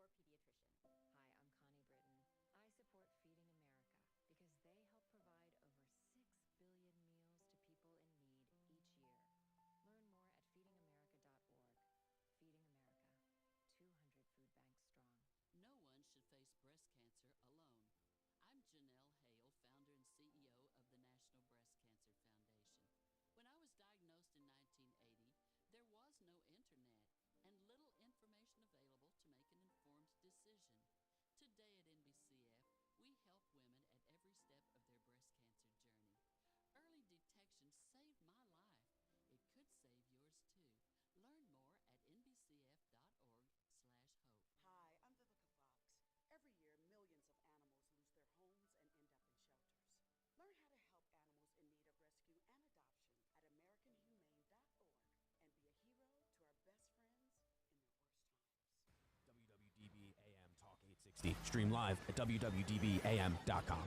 Hi, I'm Connie Britton. I support Feeding America because they help provide over 6 billion meals to people in need each year. Learn more at feedingamerica.org. Feeding America, 200 food banks strong. No one should face breast cancer alone. I'm Janelle Hale, founder and CEO of the National Breast Cancer Foundation. When I was diagnosed in 1980, there was no internet and little information available to make an informed decision. Today at NBCF, we help women at every step of their breast cancer journey. Early detection saved my life. It could save yours too. Learn more at nbcf.org/hope. Hi, I'm Vivica Fox. Every year, millions of animals lose their homes and end up in shelters. Learn how to help animals in need of rescue and adoption at AmericanHumane.org and be a hero to our best friends in their worst times. WWDB AM Talk 860. Stream live at www.dbam.com.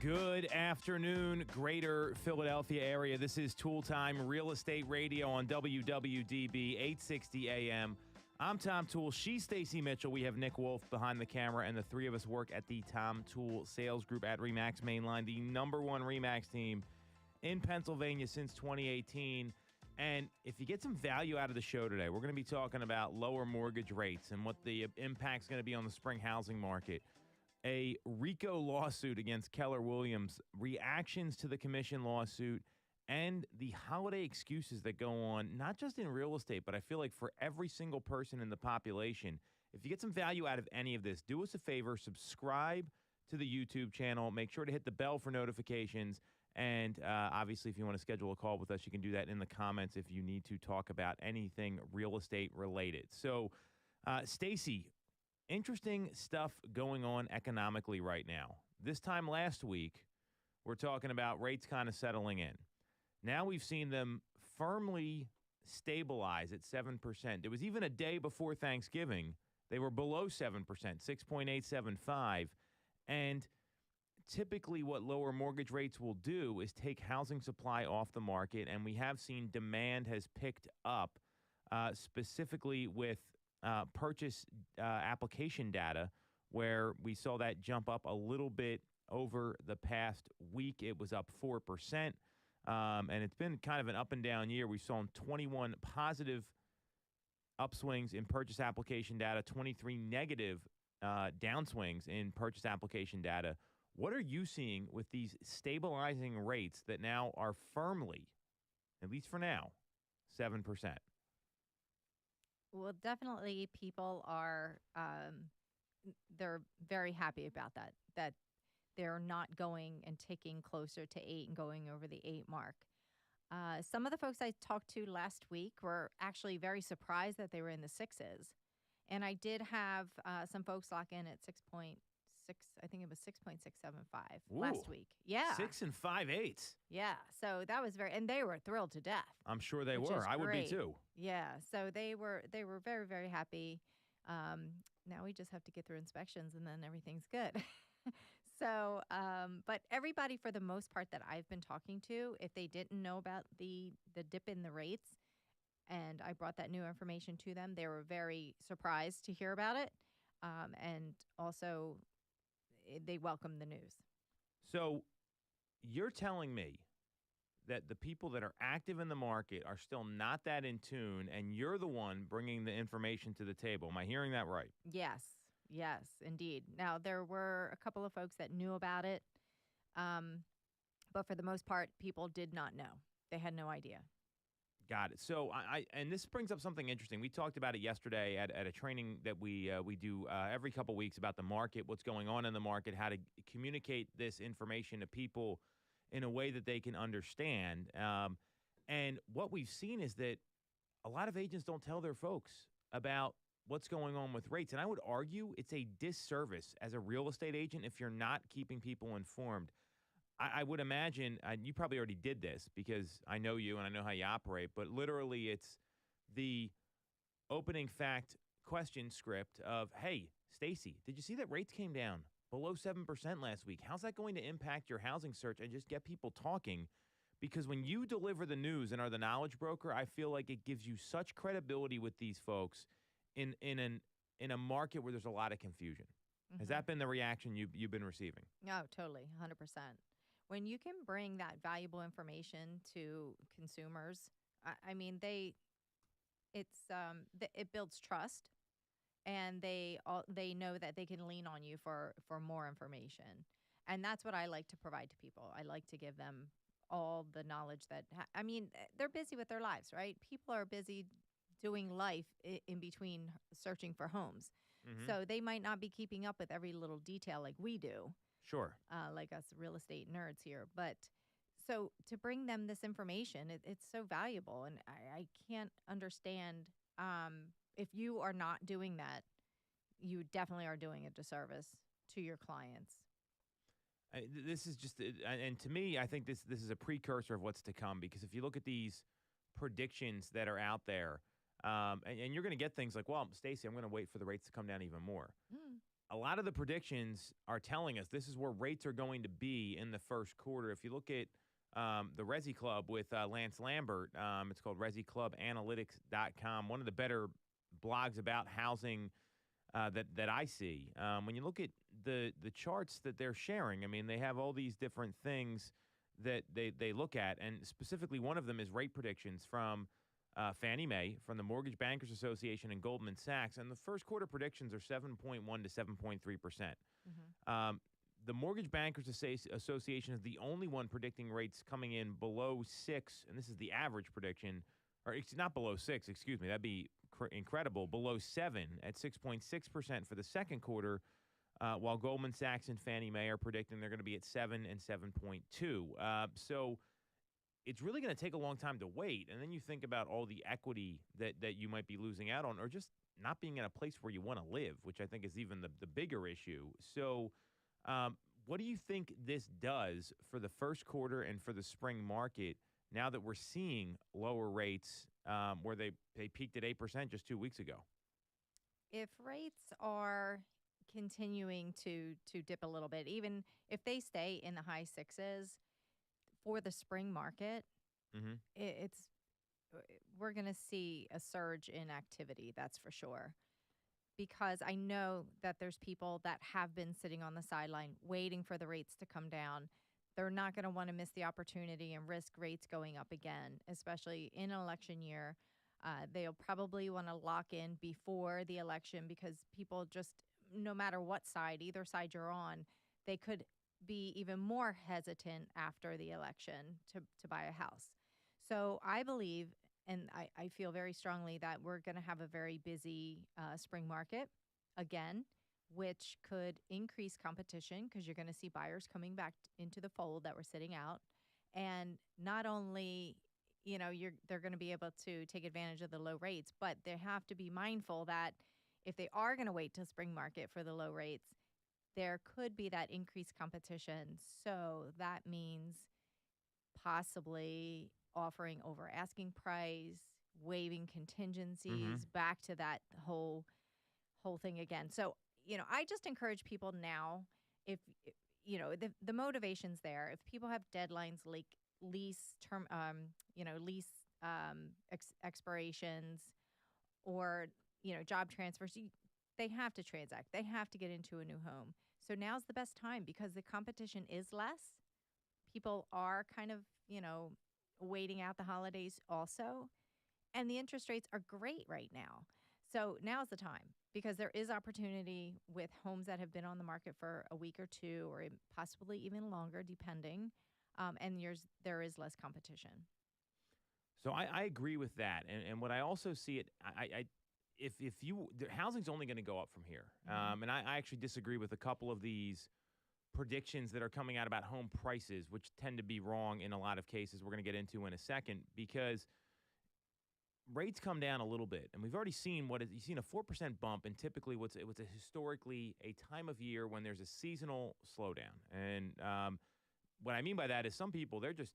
Good afternoon, Greater Philadelphia area. This is Toole Time Real Estate Radio on WWDB 860 AM. I'm Tom Toole. She's Stacy Mitchell. We have Nick Wolf behind the camera, and the three of us work at the Tom Toole Sales Group at RE/MAX Mainline, the number one RE/MAX team in Pennsylvania since 2018. And if you get some value out of the show today, we're going to be talking about lower mortgage rates and what the impact's going to be on the spring housing market. A RICO lawsuit against Keller Williams, reactions to the commission lawsuit, and the holiday excuses that go on, not just in real estate, but I feel like for every single person in the population. If you get some value out of any of this, do us a favor, subscribe to the YouTube channel. Make sure to hit the bell for notifications. And obviously, if you want to schedule a call with us, you can do that in the comments if you need to talk about anything real estate related. So, Stacy, interesting stuff going on economically right now. This time last week, we're talking about rates kind of settling in. Now we've seen them firmly stabilize at 7%. It was even a day before Thanksgiving. They were below 7%, 6.875. And typically what lower mortgage rates will do is take housing supply off the market, and we have seen demand has picked up, specifically with purchase application data, where we saw that jump up a little bit over the past week. It was up 4%, and it's been kind of an up and down year. We saw 21 positive upswings in purchase application data, 23 negative downswings in purchase application data. What are you seeing with these stabilizing rates that now are firmly, at least for now, 7%? Well, definitely people are, they're very happy about that they're not going and ticking closer to 8 and going over the 8 mark. Some of the folks I talked to last week were actually very surprised that they were in the 6s. And I did have some folks lock in at 6.6, I think it was 6.675 last week. Yeah. 6 and 5/8. Yeah. So that was and they were thrilled to death. I'm sure they were. I would be too. Yeah. So they were very, very happy. Now we just have to get through inspections and then everything's good. So, but everybody for the most part that I've been talking to, if they didn't know about the dip in the rates and I brought that new information to them, they were very surprised to hear about it. And also they welcome the news. So you're telling me that the people that are active in the market are still not that in tune, and you're the one bringing the information to the table. Am I hearing that right? Yes, indeed. Now, there were a couple of folks that knew about it, but for the most part, people did not know. They had no idea. Got it. So and this brings up something interesting. We talked about it yesterday at a training that we do every couple weeks about the market, what's going on in the market, how to communicate this information to people in a way that they can understand. And what we've seen is that a lot of agents don't tell their folks about what's going on with rates. And I would argue it's a disservice as a real estate agent if you're not keeping people informed. I would imagine, and you probably already did this because I know you and I know how you operate, but literally it's the opening fact question script of, hey, Stacy, did you see that rates came down below 7% last week? How's that going to impact your housing search? And just get people talking because when you deliver the news and are the knowledge broker, I feel like it gives you such credibility with these folks in a market where there's a lot of confusion. Has that been the reaction you've been receiving? Oh, totally, 100%. When you can bring that valuable information to consumers, I mean, it builds trust, and they know that they can lean on you for more information, and that's what I like to provide to people. I like to give them all the knowledge that I mean, they're busy with their lives, right? People are busy doing life in between searching for homes. So they might not be keeping up with every little detail like we do, Sure. like us real estate nerds here. But so to bring them this information, it's so valuable. And I can't understand if you are not doing that, you definitely are doing a disservice to your clients. This is just, and to me, I think this is a precursor of what's to come, because if you look at these predictions that are out there, and you're going to get things like, well, Stacey, I'm going to wait for the rates to come down even more. A lot of the predictions are telling us this is where rates are going to be in the first quarter. If you look at the Resi Club with Lance Lambert, it's called ResiClubAnalytics.com, one of the better blogs about housing that I see. When you look at the charts that they're sharing, I mean, they have all these different things that they look at, and specifically one of them is rate predictions from Fannie Mae, from the Mortgage Bankers Association, and Goldman Sachs, and the first quarter predictions are 7.1 to 7.3%. The Mortgage Bankers Association is the only one predicting rates coming in below 6, and this is the average prediction, or it's not below 6, excuse me, that'd be incredible, below 7 at 6.6% for the second quarter, while Goldman Sachs and Fannie Mae are predicting they're going to be at 7 and 7.2. So it's really going to take a long time to wait. And then you think about all the equity that you might be losing out on, or just not being in a place where you want to live, which I think is even the bigger issue. So what do you think this does for the first quarter and for the spring market now that we're seeing lower rates where they peaked at 8% just 2 weeks ago? If rates are continuing to dip a little bit, even if they stay in the high sixes for the spring market, it's we're going to see a surge in activity, that's for sure. Because I know that there's people that have been sitting on the sideline waiting for the rates to come down. They're not going to want to miss the opportunity and risk rates going up again, especially in an election year. They'll probably want to lock in before the election, because people just, no matter what side, either side you're on, they could be even more hesitant after the election to buy a house. So I believe, and I feel very strongly, that we're going to have a very busy spring market again, which could increase competition because you're going to see buyers coming back into the fold that were sitting out. And not only, they're going to be able to take advantage of the low rates, but they have to be mindful that if they are going to wait till spring market for the low rates, there could be that increased competition. So that means possibly offering over asking price, waiving contingencies, back to that whole thing again. So, I just encourage people now, if, the motivation's there. If people have deadlines like lease term, lease expirations, or, job transfers, they have to transact. They have to get into a new home. So now's the best time because the competition is less. People are kind of, waiting out the holidays also. And the interest rates are great right now. So now's the time, because there is opportunity with homes that have been on the market for a week or two, or possibly even longer, depending. And there is less competition. So I agree with that. And what I also see it, housing's only going to go up from here. And I actually disagree with a couple of these predictions that are coming out about home prices, which tend to be wrong in a lot of cases. We're going to get into in a second, because rates come down a little bit, and we've already seen you've seen a 4% bump, and typically what's historically a time of year when there's a seasonal slowdown. And what I mean by that is some people, they're just,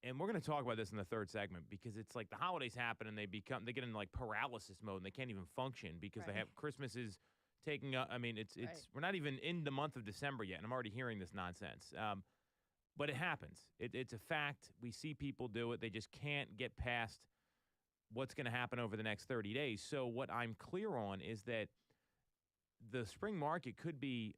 and we're going to talk about this in the third segment, because it's like the holidays happen and they get in like paralysis mode and they can't even function because they have Christmas is taking up. I mean, it's we're not even in the month of December yet, and I'm already hearing this nonsense. But it happens. It's a fact. We see people do it. They just can't get past what's going to happen over the next 30 days. So what I'm clear on is that the spring market could be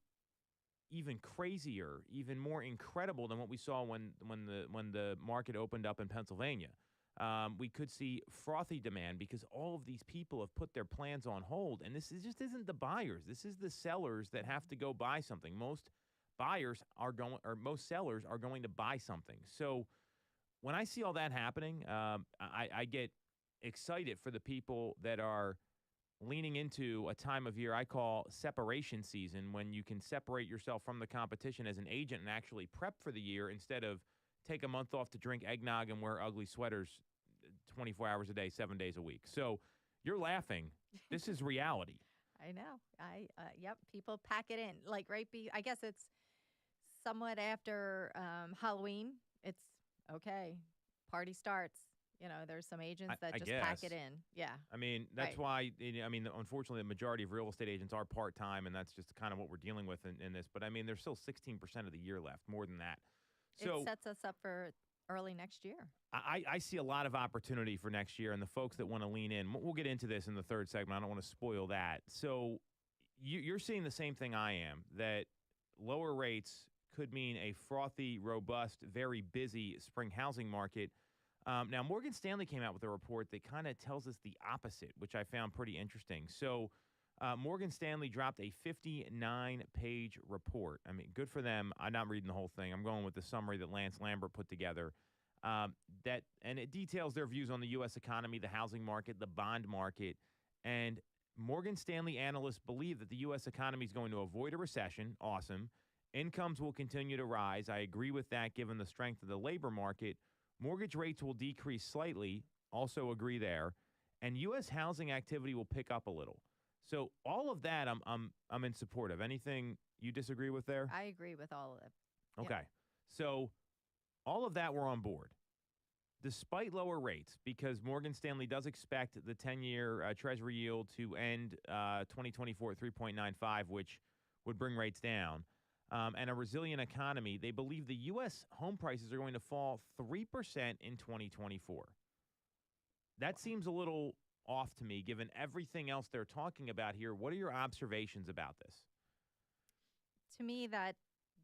even crazier, even more incredible than what we saw when the market opened up in Pennsylvania. We could see frothy demand because all of these people have put their plans on hold, and just isn't the buyers. This is the sellers that have to go buy something. Most sellers are going to buy something. So when I see all that happening, I get excited for the people that are leaning into a time of year I call separation season, when you can separate yourself from the competition as an agent and actually prep for the year instead of take a month off to drink eggnog and wear ugly sweaters 24 hours a day, 7 days a week. So you're laughing. This is reality. I know. Yep. People pack it in I guess it's somewhat after Halloween. It's okay. Party starts. There's some agents that just pack it in. Yeah. I mean, that's why, unfortunately, the majority of real estate agents are part-time, and that's just kind of what we're dealing with in this. But, I mean, there's still 16% of the year left, more than that. So it sets us up for early next year. I see a lot of opportunity for next year, and the folks that want to lean in, we'll get into this in the third segment. I don't want to spoil that. So you're seeing the same thing I am, that lower rates could mean a frothy, robust, very busy spring housing market. Now, Morgan Stanley came out with a report that kind of tells us the opposite, which I found pretty interesting. So Morgan Stanley dropped a 59-page report. I mean, good for them. I'm not reading the whole thing. I'm going with the summary that Lance Lambert put together. And it details their views on the U.S. economy, the housing market, the bond market. And Morgan Stanley analysts believe that the U.S. economy is going to avoid a recession. Awesome. Incomes will continue to rise. I agree with that given the strength of the labor market. Mortgage rates will decrease slightly. Also agree there. And U.S. housing activity will pick up a little. So all of that I'm in support of. Anything you disagree with there? I agree with all of it. Okay. So all of that we're on board. Despite lower rates, because Morgan Stanley does expect the 10-year Treasury yield to end 2024 at 3.95, which would bring rates down. And a resilient economy, they believe the U.S. home prices are going to fall 3% in 2024. That seems a little off to me, given everything else they're talking about here. What are your observations about this? To me, that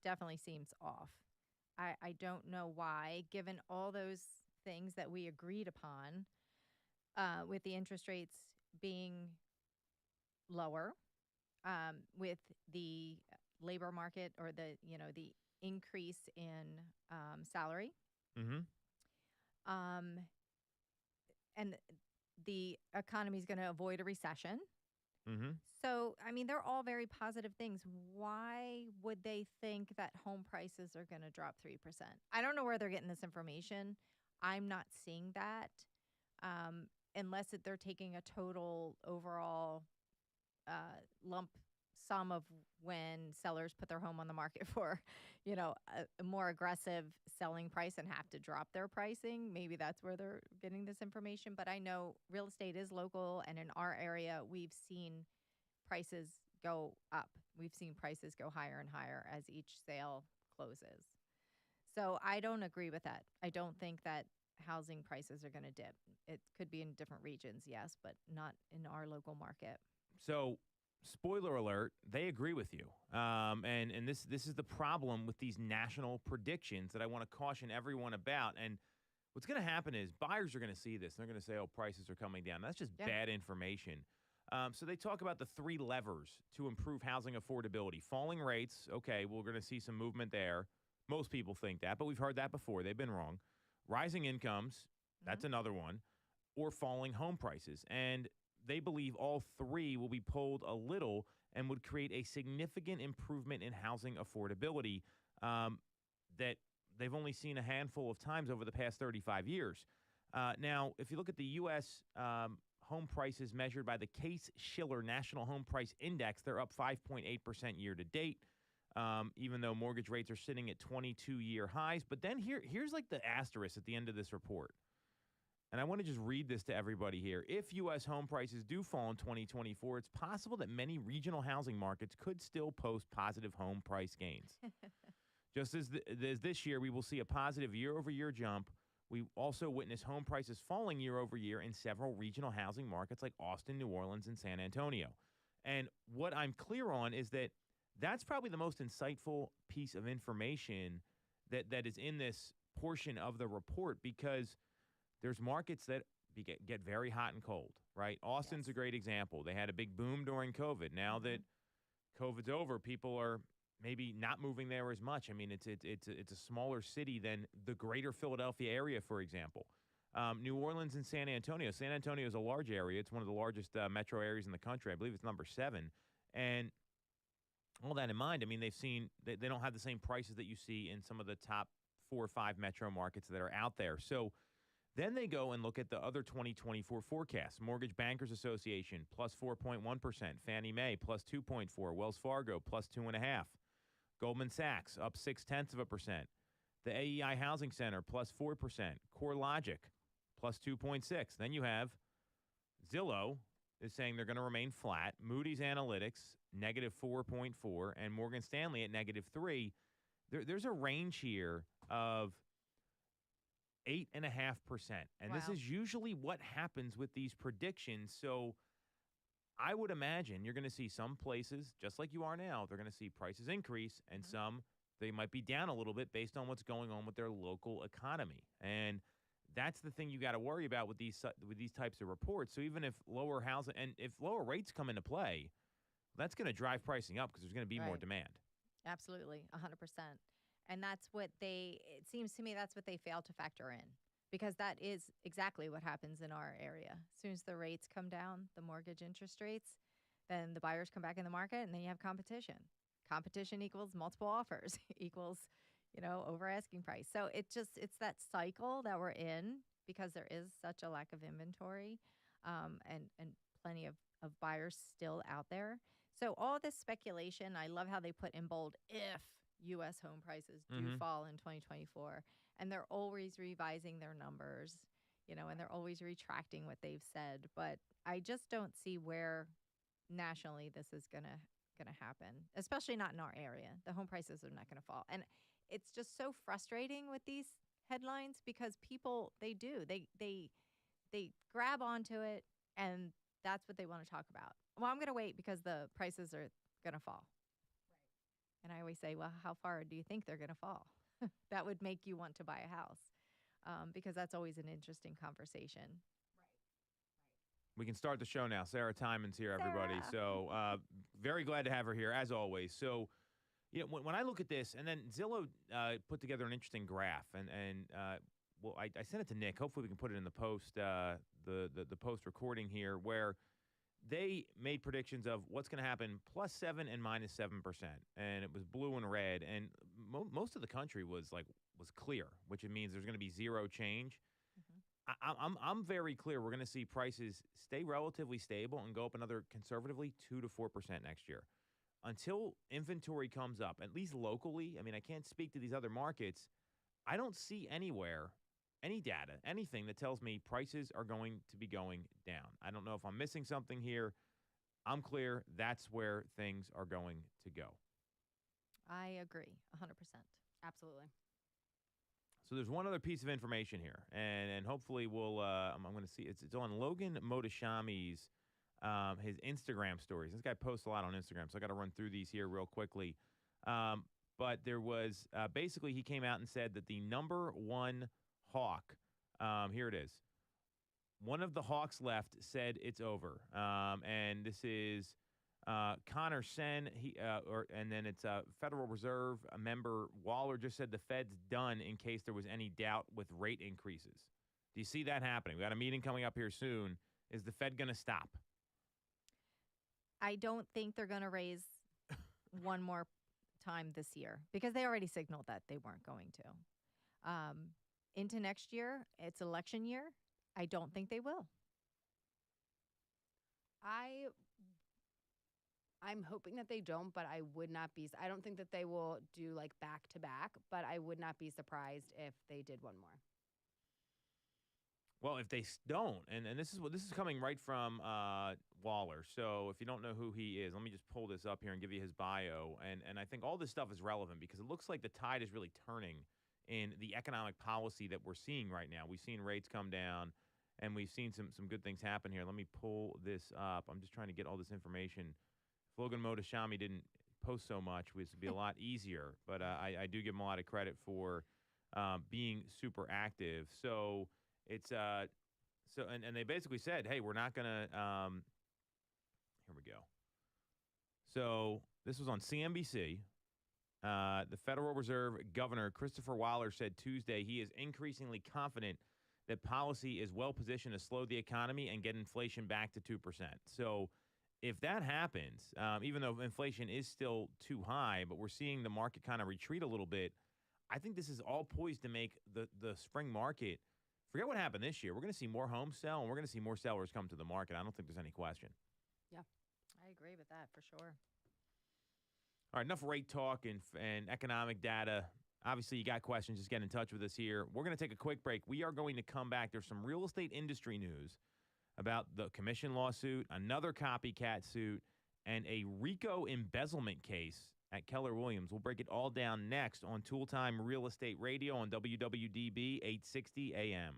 definitely seems off. I don't know why, given all those things that we agreed upon, with the interest rates being lower, with the labor market or the increase in salary, and the economy is going to avoid a recession. So, I mean, they're all very positive things. Why would they think that home prices are going to drop 3%? I don't know where they're getting this information. I'm not seeing that, unless they're taking a total overall lump sum of when sellers put their home on the market for, a more aggressive selling price and have to drop their pricing. Maybe that's where they're getting this information. But I know real estate is local, and in our area, we've seen prices go up. We've seen prices go higher and higher as each sale closes. So I don't agree with that. I don't think that housing prices are going to dip. It could be in different regions, yes, but not in our local market. So, spoiler alert, they agree with you. And this is the problem with these national predictions that I want to caution everyone about. And what's going to happen is buyers are going to see this. They're going to say, oh, prices are coming down. That's just bad information. So they talk about the three levers to improve housing affordability. Falling rates, okay, we're going to see some movement there. Most people think that, but we've heard that before. They've been wrong. Rising incomes, that's another one, or falling home prices. And they believe all three will be pulled a little and would create a significant improvement in housing affordability that they've only seen a handful of times over the past 35 years. Now, if you look at the U.S. Home prices measured by the Case-Shiller National Home Price Index, they're up 5.8% year to date, even though mortgage rates are sitting at 22-year highs. But then here's like the asterisk at the end of this report. And I want to just read this to everybody here. If U.S. home prices do fall in 2024, it's possible that many regional housing markets could still post positive home price gains. Just as this year, we will see a positive year-over-year jump. We also witness home prices falling year over year in several regional housing markets like Austin, New Orleans, and San Antonio. And what I'm clear on is that that's probably the most insightful piece of information that is in this portion of the report, because there's markets that get very hot and cold, right? Austin's a great example. They had a big boom during COVID. Now that COVID's over, people are maybe not moving there as much. I mean, it's a smaller city than the greater Philadelphia area, for example. New Orleans and San Antonio. San Antonio is a large area. It's one of the largest metro areas in the country. I believe it's number 7. And all that in mind, I mean, they don't have the same prices that you see in some of the top 4 or 5 metro markets that are out there. So then they go and look at the other 2024 forecasts. Mortgage Bankers Association, plus 4.1%. Fannie Mae, plus 2.4%. Wells Fargo, plus 2.5%. Goldman Sachs, up 0.6%. The AEI Housing Center, plus 4%. CoreLogic, plus 2.6%. Then you have Zillow is saying they're going to remain flat. Moody's Analytics, negative 4.4%. And Morgan Stanley at negative 3%. There's a range here of 8.5%. And this is usually what happens with these predictions. So I would imagine you're going to see some places, just like you are now, they're going to see prices increase, and some they might be down a little bit based on what's going on with their local economy. And that's the thing you got to worry about with these types of reports. So even if lower housing and if lower rates come into play, that's going to drive pricing up because there's going to be more demand. Absolutely, 100%. And that's what it seems to me that's what they fail to factor in, because that is exactly what happens in our area. As soon as the rates come down, the mortgage interest rates, then the buyers come back in the market, and then you have competition. Competition equals multiple offers, equals, over asking price. So it's that cycle that we're in because there is such a lack of inventory, and plenty of buyers still out there. So all this speculation, I love how they put in bold, if U.S. home prices do fall in 2024. And they're always revising their numbers, and they're always retracting what they've said. But I just don't see where nationally this is gonna happen, especially not in our area. The home prices are not gonna fall. And it's just so frustrating with these headlines because people, they grab onto it and that's what they want to talk about. Well, I'm gonna wait because the prices are gonna fall. And I always say, well, how far do you think they're going to fall? That would make you want to buy a house, because that's always an interesting conversation. We can start the show now. Sarah Timon's here, everybody. So very glad to have her here, as always. So when I look at this, and then Zillow put together an interesting graph, and I sent it to Nick. Hopefully we can put it in the post, the post recording here, where they made predictions of what's going to happen +7% and -7%, and it was blue and red, and most of the country was clear, which it means there's going to be zero change. I'm very clear we're going to see prices stay relatively stable and go up another conservatively 2 to 4% next year until inventory comes up, at least locally. I mean, I can't speak to these other markets. I don't see anywhere any data, anything that tells me prices are going to be going down. I don't know if I'm missing something here. I'm clear that's where things are going to go. I agree 100%. Absolutely. So there's one other piece of information here, and hopefully we'll. I'm going to see it's on Logan Motashami's his Instagram stories. This guy posts a lot on Instagram, so I got to run through these here real quickly. But there was basically he came out and said that the number one hawk, here it is. One of the hawks left said it's over, and this is Connor Sen. And then it's Federal Reserve member Waller just said the Fed's done in case there was any doubt with rate increases. Do you see that happening? We got a meeting coming up here soon. Is the Fed going to stop? I don't think they're going to raise one more time this year because they already signaled that they weren't going to. Into next year, it's election year. I don't think they will. I'm hoping that they don't, but I would not be. I don't think that they will do back to back, but I would not be surprised if they did one more. Well, if they don't, and this is coming right from Waller. So if you don't know who he is, let me just pull this up here and give you his bio. And I think all this stuff is relevant because it looks like the tide is really turning in the economic policy that we're seeing right now. We've seen rates come down, and we've seen some good things happen here. Let me pull this up. I'm just trying to get all this information. If Logan Mohtashami didn't post so much, it would be a lot easier. But I do give him a lot of credit for being super active. So it's and they basically said, hey, we're not gonna here we go. So this was on CNBC. The Federal Reserve Governor Christopher Waller said Tuesday he is increasingly confident that policy is well positioned to slow the economy and get inflation back to 2%. So if that happens, even though inflation is still too high, but we're seeing the market kind of retreat a little bit, I think this is all poised to make the spring market. Forget what happened this year. We're going to see more homes sell, and we're going to see more sellers come to the market. I don't think there's any question. Yeah. I agree with that for sure. All right, enough rate talk and economic data. Obviously, you got questions, just get in touch with us here. We're going to take a quick break. We are going to come back. There's some real estate industry news about the commission lawsuit, another copycat suit, and a RICO embezzlement case at Keller Williams. We'll break it all down next on Toole Time Real Estate Radio on WWDB 860 AM.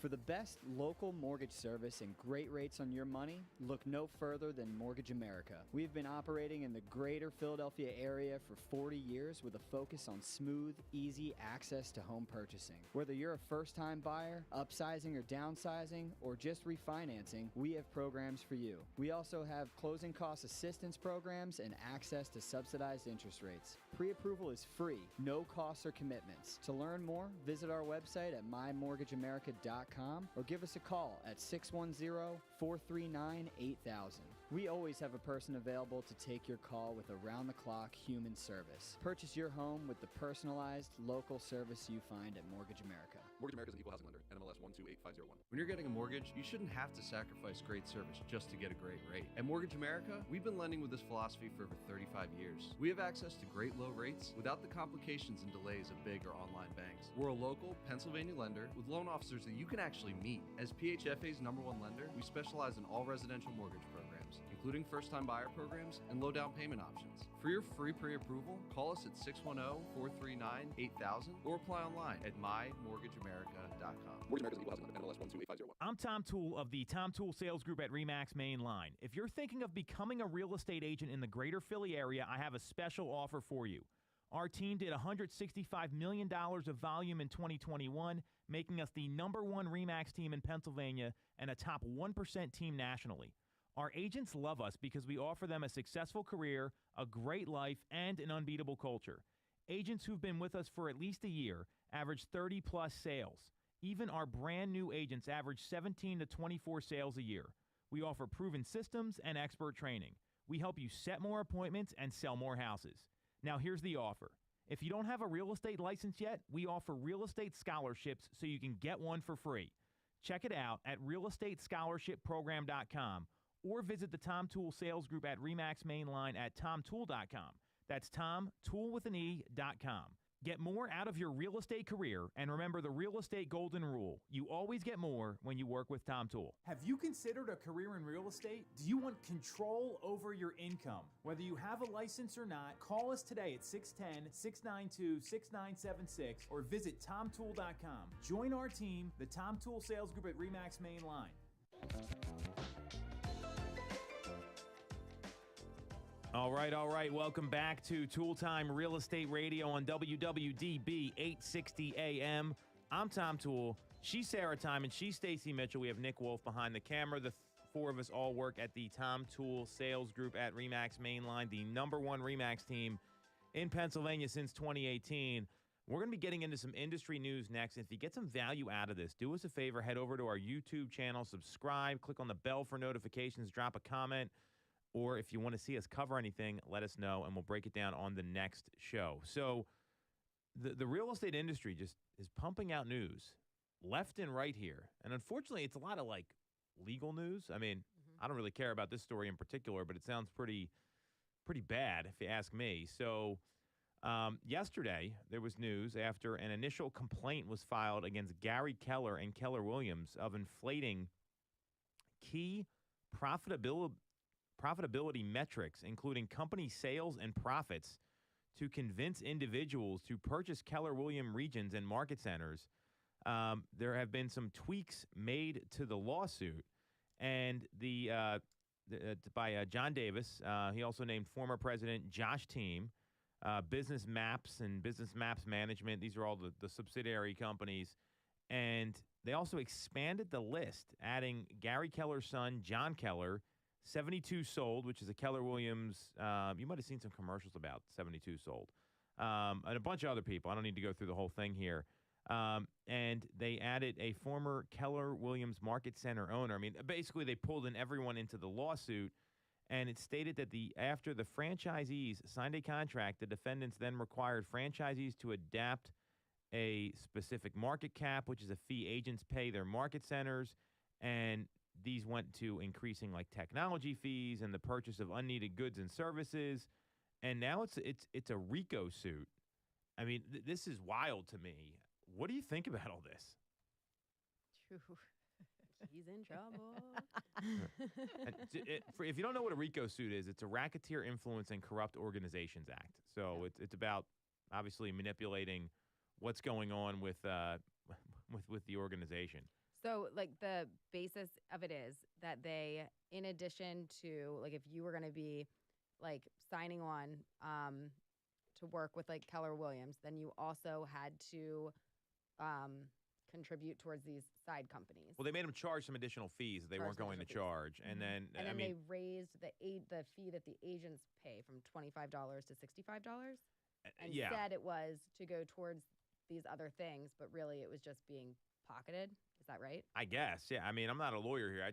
For the best local mortgage service and great rates on your money, look no further than Mortgage America. We've been operating in the greater Philadelphia area for 40 years with a focus on smooth, easy access to home purchasing. Whether you're a first-time buyer, upsizing or downsizing, or just refinancing, we have programs for you. We also have closing cost assistance programs and access to subsidized interest rates. Pre-approval is free, no costs or commitments. To learn more, visit our website at mymortgageamerica.com or give us a call at 610-439-8000. We always have a person available to take your call with around-the-clock human service. Purchase your home with the personalized, local service you find at Mortgage America. Mortgage America is an equal housing lender. NMLS 128501. When you're getting a mortgage, you shouldn't have to sacrifice great service just to get a great rate. At Mortgage America, we've been lending with this philosophy for over 35 years. We have access to great low rates without the complications and delays of big or online banks. We're a local Pennsylvania lender with loan officers that you can actually meet. As PHFA's #1 lender, we specialize in all residential mortgage programs, including first-time buyer programs and low down payment options. For your free pre-approval, call us at 610-439-8000 or apply online at mymortgageamerica.com. Mortgage America is equal housing lender. NMLS 128501. I'm Tom Toole of the Tom Toole Sales Group at RE/MAX Main Line. If you're thinking of becoming a real estate agent in the greater Philly area, I have a special offer for you. Our team did $165 million of volume in 2021, making us the #1 RE/MAX team in Pennsylvania and a top 1% team nationally. Our agents love us because we offer them a successful career, a great life, and an unbeatable culture. Agents who've been with us for at least a year average 30-plus sales. Even our brand new agents average 17 to 24 sales a year. We offer proven systems and expert training. We help you set more appointments and sell more houses. Now here's the offer. If you don't have a real estate license yet, we offer real estate scholarships so you can get one for free. Check it out at realestatescholarshipprogram.com or visit the Tom Toole Sales Group at RE/MAX Mainline at tomtoole.com. That's tomtoole.com. Get more out of your real estate career, and remember the real estate golden rule. You always get more when you work with Tom Toole. Have you considered a career in real estate? Do you want control over your income? Whether you have a license or not, call us today at 610-692-6976 or visit tomtoole.com. Join our team, the Tom Toole Sales Group at RE/MAX Mainline. All right. Welcome back to Toole Time Real Estate Radio on WWDB 860 AM. I'm Tom Toole. She's Sarah Time, and she's Stacy Mitchell. We have Nick Wolf behind the camera. The four of us all work at the Tom Toole Sales Group at RE/MAX Mainline, the #1 RE/MAX team in Pennsylvania since 2018. We're going to be getting into some industry news next. If you get some value out of this, do us a favor, head over to our YouTube channel, subscribe, click on the bell for notifications, drop a comment. Or if you want to see us cover anything, let us know, and we'll break it down on the next show. So the real estate industry just is pumping out news left and right here. And unfortunately, it's a lot of, like, legal news. I mean, I don't really care about this story in particular, but it sounds pretty bad if you ask me. So Yesterday, there was news after an initial complaint was filed against Gary Keller and Keller Williams of inflating key profitability metrics, including company sales and profits, to convince individuals to purchase Keller Williams regions and market centers. There have been some tweaks made to the lawsuit, and by John Davis. He also named former President Josh Team, Business Maps and Business Maps Management. These are all the subsidiary companies. And they also expanded the list, adding Gary Keller's son, John Keller, 72 Sold, which is a Keller Williams. You might have seen some commercials about 72 Sold. And a bunch of other people. I don't need to go through the whole thing here. And they added a former Keller Williams Market Center owner. I mean, basically, they pulled in everyone into the lawsuit. And it stated that after the franchisees signed a contract, the defendants then required franchisees to adapt a specific market cap, which is a fee agents pay their market centers. And these went to increasing like technology fees and the purchase of unneeded goods and services. And now it's a RICO suit. I mean, this is wild to me. What do you think about all this? True. He's in trouble. If you don't know what a RICO suit is, it's a Racketeer Influence and Corrupt Organizations Act. So it's about obviously manipulating what's going on with the organization. So, like, the basis of it is that they, in addition to, like, if you were going to be, like, signing on to work with, like, Keller Williams, then you also had to contribute towards these side companies. Well, they made them charge some additional fees that they weren't going to charge. And then, they raised the fee that the agents pay from $25 to $65 and said it was to go towards these other things, but really it was just being pocketed. Is that right? I guess, yeah. I mean, I'm not a lawyer here.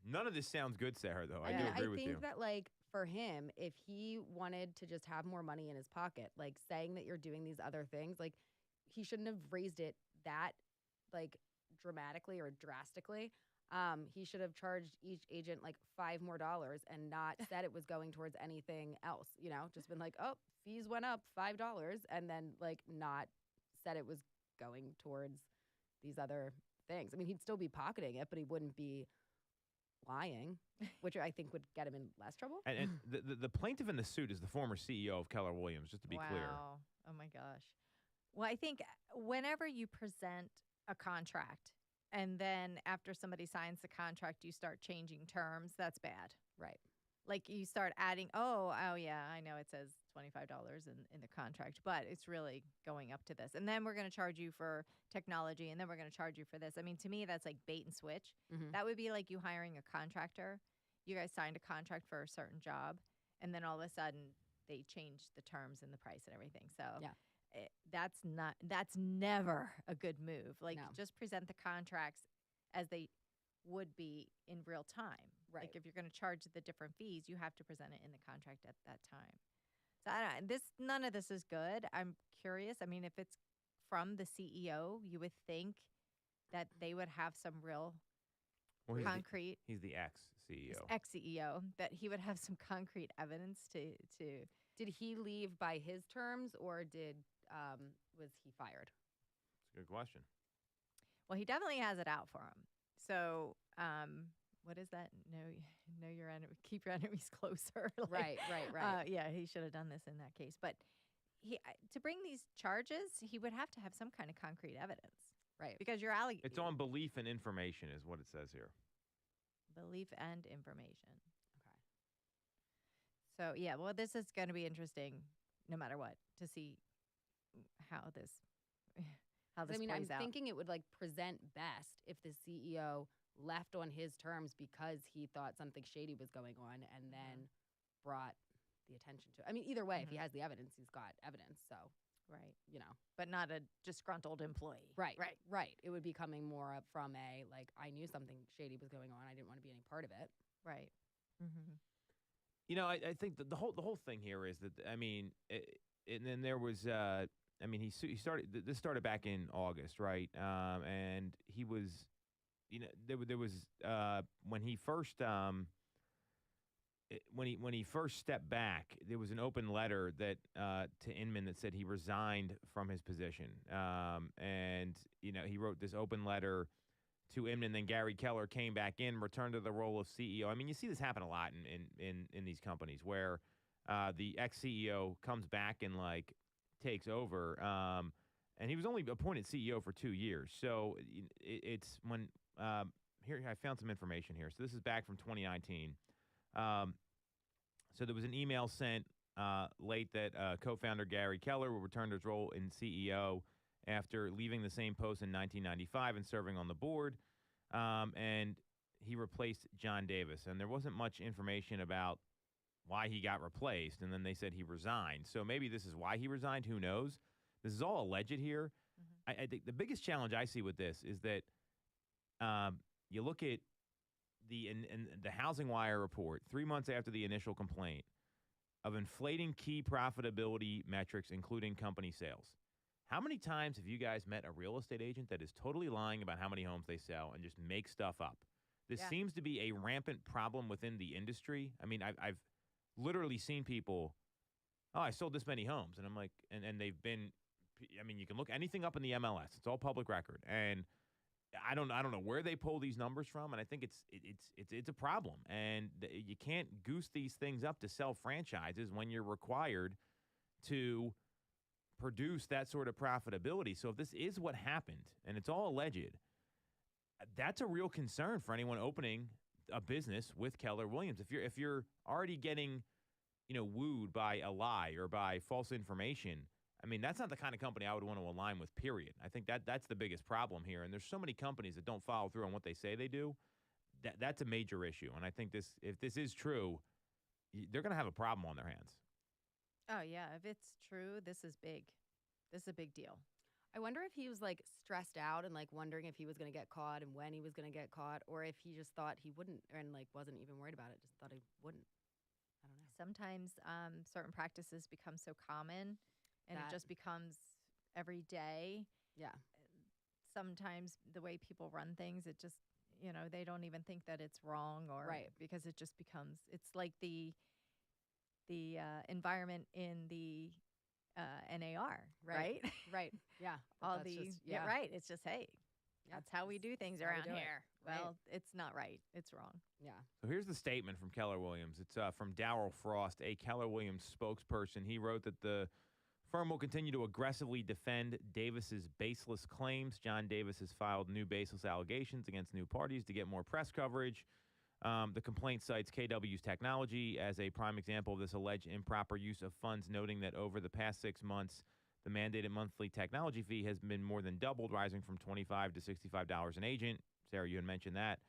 None of this sounds good, Sarah, though. I do agree with you. I think that, like, for him, if he wanted to just have more money in his pocket, like, saying that you're doing these other things, like, he shouldn't have raised it that, like, dramatically or drastically. He should have charged each agent, like, $5 more and not said it was going towards anything else, you know? Just been like, oh, fees went up $5, and then, like, not said it was going towards these other things. I mean, he'd still be pocketing it, but he wouldn't be lying, which I think would get him in less trouble. And the plaintiff in the suit is the former CEO of Keller Williams, just to be clear. Wow. Oh, my gosh. Well, I think whenever you present a contract and then after somebody signs the contract, you start changing terms, that's bad. Right. Like you start adding, oh yeah, I know it says $25 in the contract, but it's really going up to this. And then we're going to charge you for technology, and then we're going to charge you for this. I mean, to me, that's like bait and switch. Mm-hmm. That would be like you hiring a contractor. You guys signed a contract for a certain job, and then all of a sudden they change the terms and the price and everything. So that's never a good move. Like just present the contracts as they would be in real time. Right. Like if you're going to charge the different fees, you have to present it in the contract at that time. So I don't know, none of this is good. I'm curious. I mean, if it's from the CEO, you would think that they would have some real concrete. He's the ex-CEO. Ex-CEO, that he would have some concrete evidence to. Did he leave by his terms, or was he fired? That's a good question. Well, he definitely has it out for him. So, what is that? Know your enemy, keep your enemies closer. Right. Yeah, he should have done this in that case. But to bring these charges, he would have to have some kind of concrete evidence. Right. Because you're It's on belief and information is what it says here. Belief and information. Okay. So, yeah, well, this is going to be interesting no matter what to see how this plays I'm out. thinking it would, like, present best if the CEO left on his terms because he thought something shady was going on and then brought the attention to it. I mean, either way, if he has the evidence, he's got evidence. So, right. You know. But not a disgruntled employee. Right. It would be coming more up from I knew something shady was going on. I didn't want to be any part of it. Right. Mm-hmm. You know, I think the whole thing here is that, I mean, and then there was, this started back in August, right? And he was, you know, there was when he first when he first stepped back, there was an open letter that to Inman that said he resigned from his position. And he wrote this open letter to Inman. Then Gary Keller came back in, returned to the role of CEO. I mean, you see this happen a lot in these companies where the ex CEO comes back and like takes over. And he was only appointed CEO for 2 years. So it's when here I found some information here. So this is back from 2019. So there was an email sent late that co-founder Gary Keller will return to his role in CEO after leaving the same post in 1995 and serving on the board. And he replaced John Davis. And there wasn't much information about why he got replaced. And then they said he resigned. So maybe this is why he resigned. Who knows? This is all alleged here. I think the biggest challenge I see with this is that you look at the Housing Wire report 3 months after the initial complaint of inflating key profitability metrics, including company sales. How many times have you guys met a real estate agent that is totally lying about how many homes they sell and just make stuff up? This seems to be a rampant problem within the industry. I mean, I've literally seen people, oh, I sold this many homes. And I'm like, and they've been, I mean, you can look anything up in the MLS. It's all public record. And I don't know where they pull these numbers from, and I think it's a problem. And you can't goose these things up to sell franchises when you're required to produce that sort of profitability. So if this is what happened, and it's all alleged, that's a real concern for anyone opening a business with Keller Williams. If you're already getting, wooed by a lie or by false information, I mean, that's not the kind of company I would want to align with, period. I think that's the biggest problem here. And there's so many companies that don't follow through on what they say they do. That's a major issue. And I think if this is true, they're going to have a problem on their hands. Oh, yeah. If it's true, this is big. This is a big deal. I wonder if he was like stressed out and like wondering if he was going to get caught and when he was going to get caught, or if he just thought he wouldn't and like wasn't even worried about it, just thought he wouldn't. I don't know. Sometimes certain practices become so common and it just becomes every day. Yeah. Sometimes the way people run things, it just, they don't even think that it's wrong or because it just becomes, it's like the environment in the NAR, right? Right. Yeah. All the right. It's just, hey, that's how we do things around here. Well, it's not right. It's wrong. Yeah. So here's the statement from Keller Williams. It's from Darryl Frost, a Keller Williams spokesperson. He wrote that the firm will continue to aggressively defend Davis's baseless claims. John Davis has filed new baseless allegations against new parties to get more press coverage. The complaint cites KW's technology as a prime example of this alleged improper use of funds, noting that over the past 6 months, the mandated monthly technology fee has been more than doubled, rising from $25 to $65 an agent. Sarah, you had mentioned that.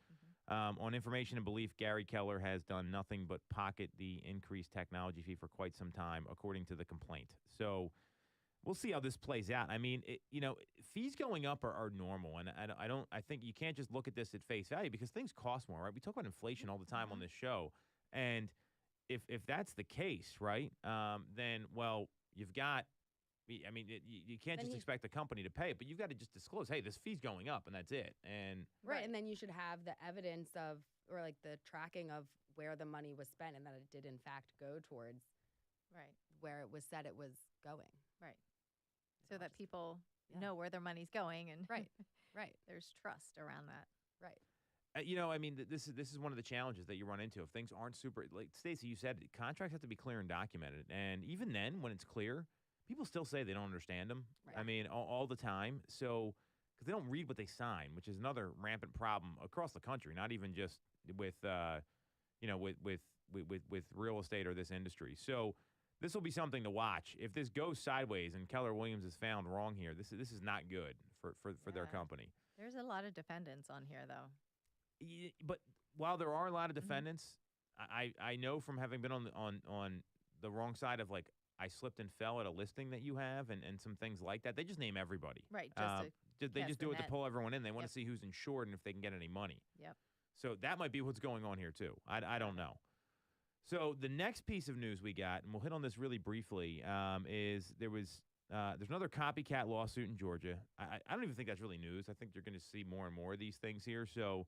On information and belief, Gary Keller has done nothing but pocket the increased technology fee for quite some time, according to the complaint. So we'll see how this plays out. I mean, fees going up are normal, and I think you can't just look at this at face value because things cost more, right? We talk about inflation all the time on this show, and if that's the case, right, then you've got. I mean, you can't just expect the company to pay it, but you've got to just disclose, hey, this fee's going up, and that's it. And right, and then you should have the evidence of, or like the tracking of where the money was spent and that it did in fact go towards where it was said it was going. Right. So that people know where their money's going and right. There's trust around that. Right. I mean, this is one of the challenges that you run into. If things aren't super, like Stacey, you said, contracts have to be clear and documented. And even then, when it's clear, people still say they don't understand them. Right. I mean, all the time. So, because they don't read what they sign, which is another rampant problem across the country, not even just with, with real estate or this industry. So, this will be something to watch. If this goes sideways and Keller Williams is found wrong here, this is not good for their company. There's a lot of defendants on here, though. But while there are a lot of defendants, I know from having been on the wrong side of like I slipped and fell at a listing that you have and some things like that. They just name everybody. Right. They just do it to pull everyone in. They want to see who's insured and if they can get any money. Yep. So that might be what's going on here too. I don't know. So the next piece of news we got, and we'll hit on this really briefly, is there's another copycat lawsuit in Georgia. I don't even think that's really news. I think you're going to see more and more of these things here. So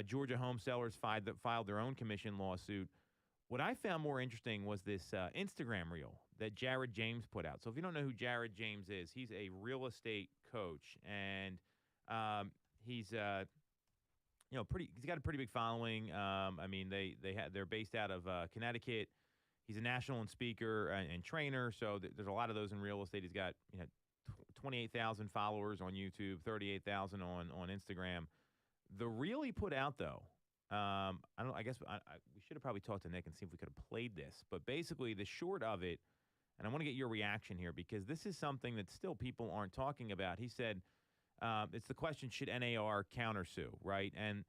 Georgia home sellers filed their own commission lawsuit What I found more interesting was this Instagram reel that Jared James put out. So if you don't know who Jared James is, he's a real estate coach, and he's he's got a pretty big following. I mean, they're based out of Connecticut. He's a national speaker and trainer. So there's a lot of those in real estate. He's got 28,000 followers on YouTube, 38,000 on Instagram. The reel he put out though, I guess we should have probably talked to Nick and see if we could have played this. But basically, the short of it, and I want to get your reaction here because this is something that still people aren't talking about. He said, it's the question, should NAR countersue, right? And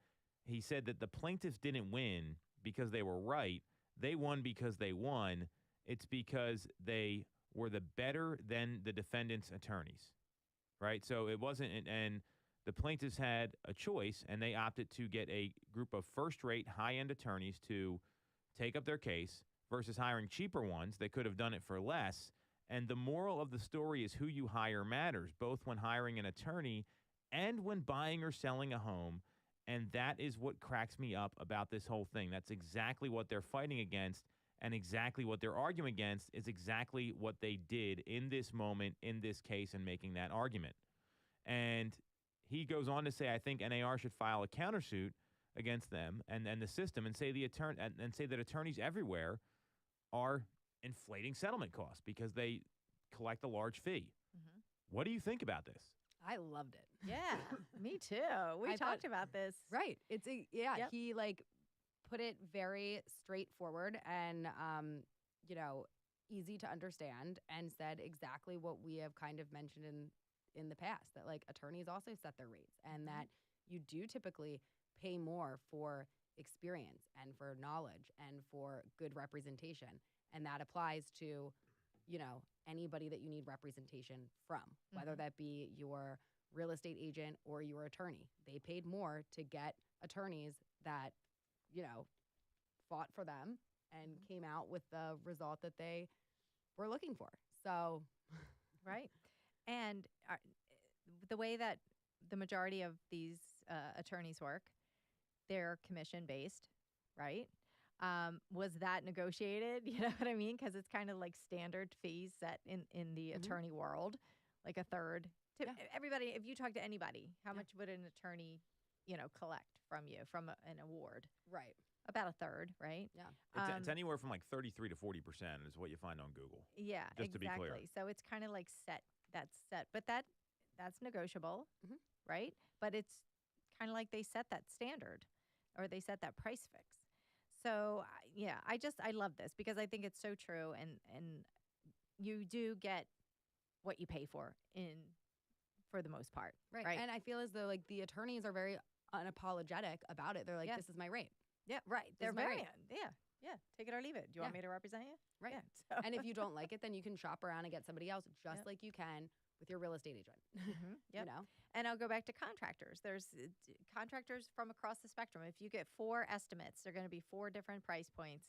he said that the plaintiffs didn't win because they were right. They won because they won. It's because they were the better than the defendant's attorneys, right? So it wasn't, and the plaintiffs had a choice, and they opted to get a group of first-rate, high-end attorneys to take up their case versus hiring cheaper ones. They could have done it for less. And the moral of the story is who you hire matters, both when hiring an attorney and when buying or selling a home. And that is what cracks me up about this whole thing. That's exactly what they're fighting against, and exactly what they're arguing against is exactly what they did in this moment, in this case, in making that argument. And he goes on to say, I think NAR should file a countersuit against them and the system, and say say that attorneys everywhere are inflating settlement costs because they collect a large fee. Mm-hmm. What do you think about this? I loved it. Yeah, me too. We talked about this. Right. He put it very straightforward and easy to understand, and said exactly what we have kind of mentioned in the past, that like attorneys also set their rates, and that you do typically pay more for experience and for knowledge and for good representation. And that applies to, anybody that you need representation from, whether that be your real estate agent or your attorney. They paid more to get attorneys that, fought for them and came out with the result that they were looking for. So, right. And the way that the majority of these attorneys work, they're commission-based, right? Was that negotiated? You know what I mean? Because it's kind of like standard fees set in the attorney world, like a third. Everybody, if you talk to anybody, how much would an attorney, collect from you from an award? Right. About a third, right? Yeah. It's anywhere from like 33 to 40% is what you find on Google. Yeah, just exactly. To be clear. So it's kind of like set. That's set, but that's negotiable, right? But it's kind of like they set that standard, or they set that price fix. So yeah, I love this because I think it's so true, and you do get what you pay for for the most part, right? And I feel as though like the attorneys are very unapologetic about it. They're like, this is my rate. Yeah, right. They're very right. Yeah. Take it or leave it. Do you want me to represent you? Right. Yeah. So. And if you don't like it, then you can shop around and get somebody else, just like you can with your real estate agent. Yep. And I'll go back to contractors. There's contractors from across the spectrum. If you get 4 estimates, they're going to be 4 different price points.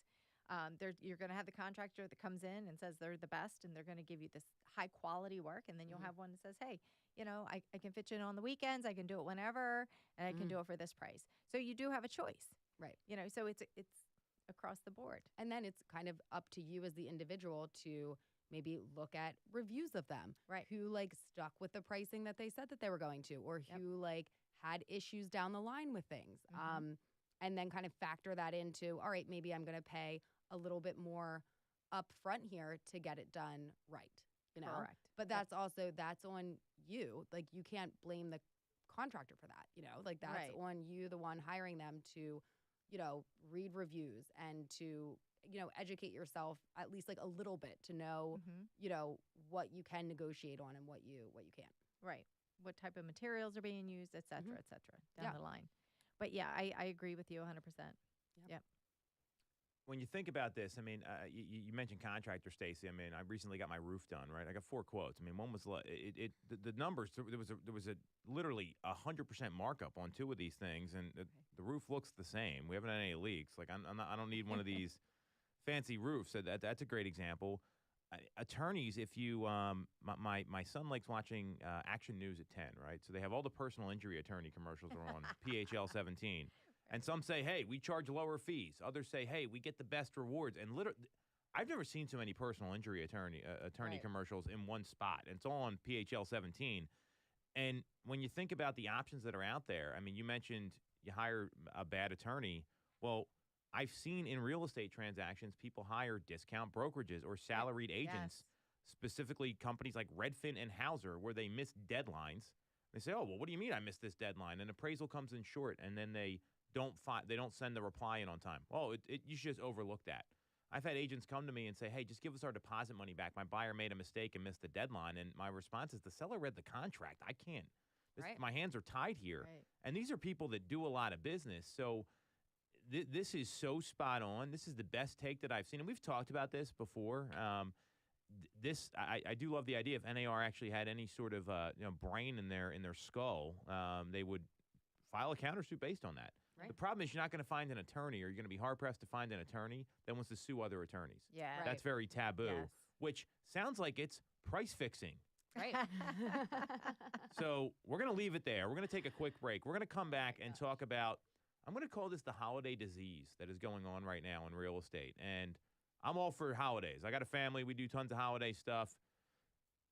You're going to have the contractor that comes in and says they're the best, and they're going to give you this high quality work. And then you'll have one that says, hey, I can fit you in on the weekends. I can do it whenever, and I can do it for this price. So you do have a choice. Right. So it's across the board. And then it's kind of up to you as the individual to maybe look at reviews of them, right? Who like stuck with the pricing that they said that they were going to, or who like had issues down the line with things. And then kind of factor that into, all right, maybe I'm going to pay a little bit more up front here to get it done right. Correct. But that's on you. Like you can't blame the contractor for that, like that's on you, the one hiring them to, read reviews and to, educate yourself at least like a little bit to know, what you can negotiate on and what you can't. Right. What type of materials are being used, et cetera, down the line. But yeah, I agree with you 100%. Yep. When you think about this, I mean, you mentioned contractor, Stacey. I mean, I recently got my roof done, right? I got 4 quotes. I mean, one was the numbers. There was a literally 100% markup on 2 of these things, and the roof looks the same. We haven't had any leaks. Like I don't need one of these fancy roofs. So that's a great example. Attorneys, if you my son likes watching Action News at 10, right? So they have all the personal injury attorney commercials are on PHL 17. And some say, hey, we charge lower fees. Others say, hey, we get the best rewards. And literally, I've never seen so many personal injury attorney Right. commercials in one spot. And it's all on PHL 17. And when you think about the options that are out there, I mean, you mentioned you hire a bad attorney. Well, I've seen in real estate transactions, people hire discount brokerages or salaried agents, Yes. specifically companies like Redfin and Hauser, where they miss deadlines. They say, "Oh, well, what do you mean I missed this deadline?" And appraisal comes in short, and then they don't send the reply in on time. Well, you should just overlook that. I've had agents come to me and say, "Hey, just give us our deposit money back. My buyer made a mistake and missed the deadline." And my response is, "The seller read the contract. I can't. Right. My hands are tied here." Right. And these are people that do a lot of business. So this is so spot on. This is the best take that I've seen, and we've talked about this before. I do love the idea if NAR actually had any sort of brain in their skull, they would file a countersuit based on that. Right. The problem is you're not going to find an attorney, or you're going to be hard pressed to find an attorney that wants to sue other attorneys. Yeah. Right. That's very taboo, Yes. which sounds like it's price fixing. Right. So we're going to leave it there. We're going to take a quick break. We're going to come back and talk about, I'm going to call this the holiday disease that is going on right now in real estate. And I'm all for holidays. I got a family. We do tons of holiday stuff.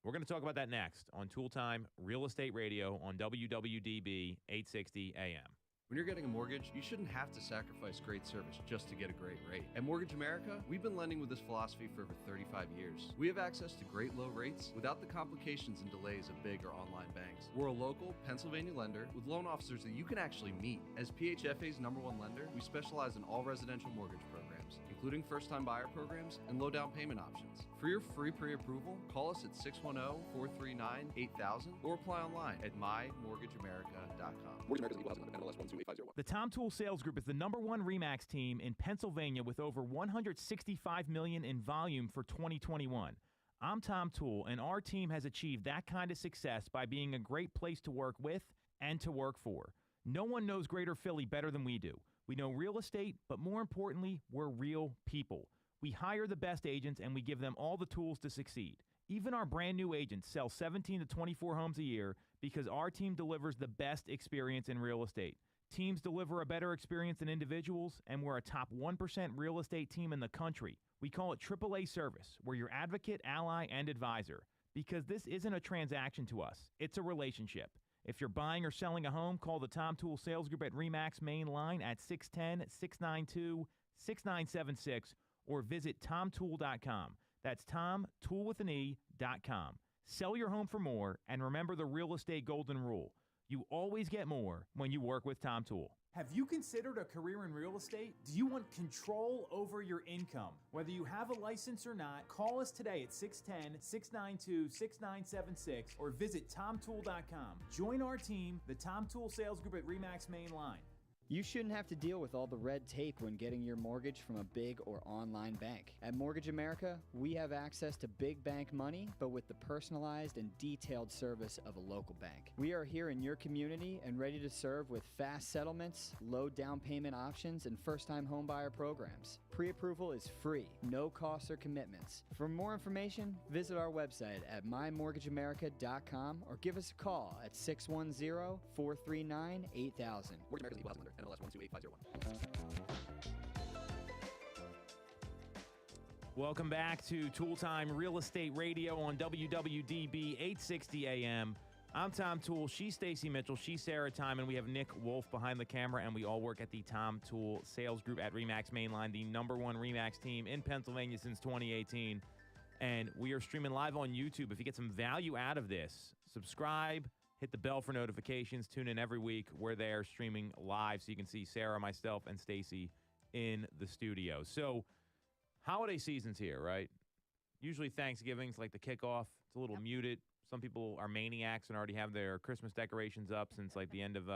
We're going to talk about that next on Toole Time Real Estate Radio on WWDB 860 AM. When you're getting a mortgage, you shouldn't have to sacrifice great service just to get a great rate. At Mortgage America, we've been lending with this philosophy for over 35 years. We have access to great low rates without the complications and delays of big or online banks. We're a local Pennsylvania lender with loan officers that you can actually meet. As PHFA's #1 lender, we specialize in all residential mortgage programs, including first-time buyer programs and low down payment options. For your free pre-approval, call us at 610-439-8000 or apply online at mymortgageamerica.com. Mortgage America's equal housing lender, NMLS 128501. The Tom Toole Sales Group is the #1 REMAX team in Pennsylvania with over $165 million in volume for 2021. I'm Tom Toole, and our team has achieved that kind of success by being a great place to work with and to work for. No one knows Greater Philly better than we do. We know real estate, but more importantly, we're real people. We hire the best agents, and we give them all the tools to succeed. Even our brand new agents sell 17 to 24 homes a year because our team delivers the best experience in real estate. Teams deliver a better experience than individuals, and we're a top 1% real estate team in the country. We call it AAA service. We're your advocate, ally, and advisor. Because this isn't a transaction to us, it's a relationship. If you're buying or selling a home, call the Tom Toole Sales Group at REMAX main line at 610-692-6976 or visit tomtoole.com. That's tomtoole.com. Sell your home for more, and remember the real estate golden rule. You always get more when you work with Tom Toole. Have you considered a career in real estate? Do you want control over your income? Whether you have a license or not, call us today at 610-692-6976 or visit tomtoole.com. Join our team, the Tom Toole Sales Group at REMAX main line. You shouldn't have to deal with all the red tape when getting your mortgage from a big or online bank. At Mortgage America, we have access to big bank money, but with the personalized and detailed service of a local bank. We are here in your community and ready to serve with fast settlements, low down payment options, and first-time homebuyer programs. Pre-approval is free, no costs or commitments. For more information, visit our website at mymortgageamerica.com or give us a call at 610-439-8000. Mortgage America's equal housing lender, NMLS 128501. Welcome back to Toole Time Real Estate Radio on WWDB 860 AM. I'm Tom Toole. She's Stacy Mitchell. She's Sarah Time. And we have Nick Wolf behind the camera. And we all work at the Tom Toole Sales Group at REMAX Mainline, the #1 REMAX team in Pennsylvania since 2018. And we are streaming live on YouTube. If you get some value out of this, subscribe, hit the bell for notifications, tune in every week. We're there streaming live so you can see Sarah, myself, and Stacy in the studio. So holiday season's here, right? Usually Thanksgiving's like the kickoff. It's a little muted. Some people are maniacs and already have their Christmas decorations up since like the end of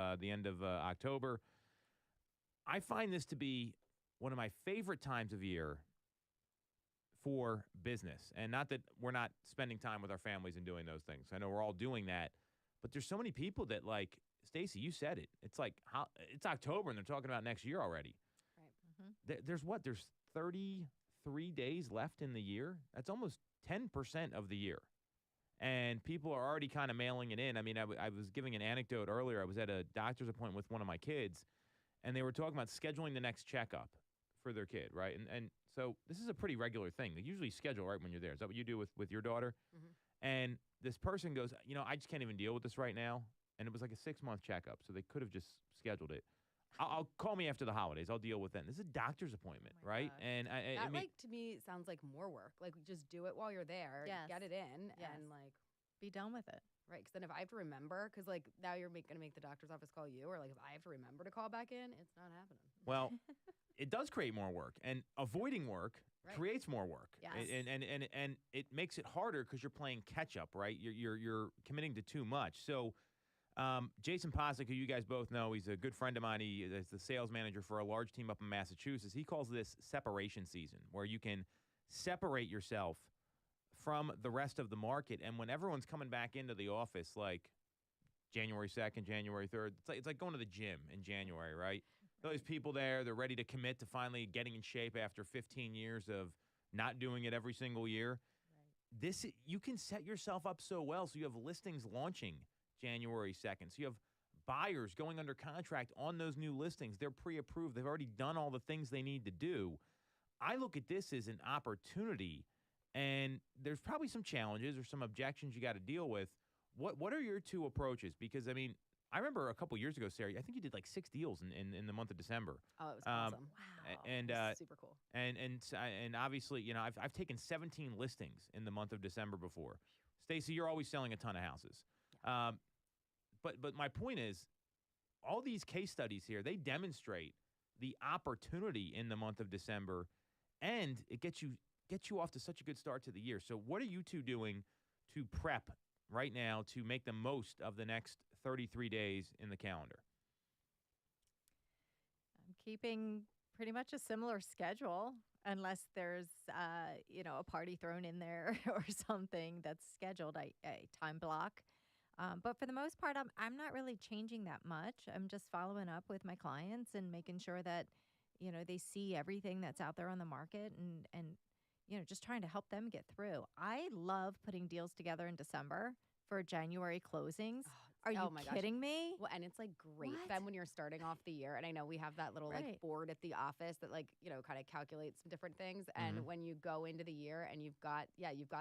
October. I find this to be one of my favorite times of year for business. And not that we're not spending time with our families and doing those things. I know we're all doing that. But there's so many people that, like, Stacy, you said it. It's like, it's October and they're talking about next year already. Right. Mm-hmm. There's 33 days left in the year. That's almost 10% of the year. And people are already kind of mailing it in. I mean, I was giving an anecdote earlier. I was at a doctor's appointment with one of my kids, and they were talking about scheduling the next checkup for their kid, right? And so this is a pretty regular thing. They usually schedule right when you're there. Is that what you do with your daughter? Mm-hmm. And this person goes, I just can't even deal with this right now. And it was like a 6-month checkup, so they could have just scheduled it. I'll call me after the holidays. I'll deal with that. This is a doctor's appointment, Oh my right? gosh. And I That, mean, to me, sounds like more work. Like, just do it while you're there. Yes. Get it in. Yes. And, like, Be done with it. right. Because then if I have to remember, because, like, now you're going to make the doctor's office call you, or, like, if I have to remember to call back in, it's not happening. well, it does create more work, and avoiding work Right. creates more work. Yes. And it makes it harder because you're playing catch up, right? You're committing to too much. So. Jason Posick, who you guys both know, he's a good friend of mine. He is the sales manager for a large team up in Massachusetts. He calls this separation season, where you can separate yourself from the rest of the market. And when everyone's coming back into the office, like January 2nd, January 3rd, it's like going to the gym in January, right? Those people there, they're ready to commit to finally getting in shape after 15 years of not doing it every single year. Right. You can set yourself up so well. So you have listings launching January 2nd. So you have buyers going under contract on those new listings. They're pre-approved. They've already done all the things they need to do. I look at this as an opportunity, and there's probably some challenges or some objections you got to deal with. What are your two approaches? Because, I mean, I remember a couple years ago, Sarah, I think you did like 6 deals in the month of December. Oh, it was awesome. Wow. And It was super cool. and obviously, I've taken 17 listings in the month of December before. Stacey, you're always selling a ton of houses. Yeah. But my point is, all these case studies here, they demonstrate the opportunity in the month of December, and it gets you off to such a good start to the year. So what are you two doing to prep right now to make the most of the next 33 days in the calendar? I'm keeping pretty much a similar schedule unless there's a party thrown in there or something that's scheduled. I time block. But for the most part, I'm not really changing that much. I'm just following up with my clients and making sure that, they see everything that's out there on the market and just trying to help them get through. I love putting deals together in December for January closings. Are you my gosh. kidding me? Well, and it's like great What? then when you're starting off the year. And I know we have that little like Right. board at the office that kind of calculates some different things. And Mhm. when you go into the year and you've got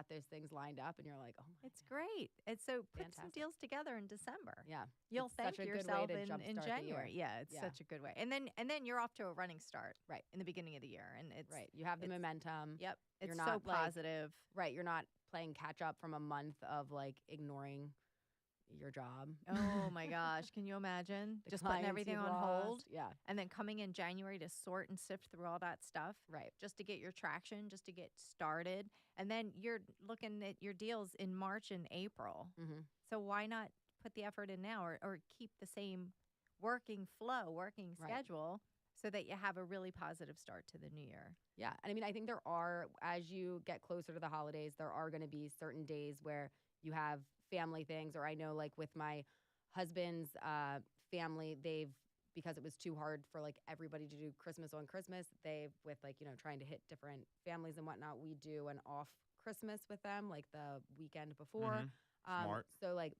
those things lined up and you're like, oh my It's great. It's so put some Fantastic. deals together in December. Yeah. You'll It's thank such a good way yourself to in jumpstart the year. January. Yeah, it's Yeah. such a good way. And then you're off to a running start. Right. In the beginning of the year. And it's Right. You have the it's- momentum. Yep. It's You're so not, like- positive. Right. You're not playing catch up from a month of like ignoring your job. Oh my gosh. Can you imagine? The Just putting clients everything you've on hold lost. Yeah. and then coming in January to sort and sift through all that stuff. Right. Just to get your traction, just to get started. And then you're looking at your deals in March and April. Mm-hmm. So why not put the effort in now or keep the same working flow, working Right. schedule so that you have a really positive start to the new year? Yeah. And I mean, I think there are, as you get closer to the holidays, there are going to be certain days where you have family things. Or I know, like, with my husband's family, because it was too hard for, like, everybody to do Christmas on Christmas, with, like, trying to hit different families and whatnot, we do an off Christmas with them, like, the weekend before. Mhm. Smart. So, like,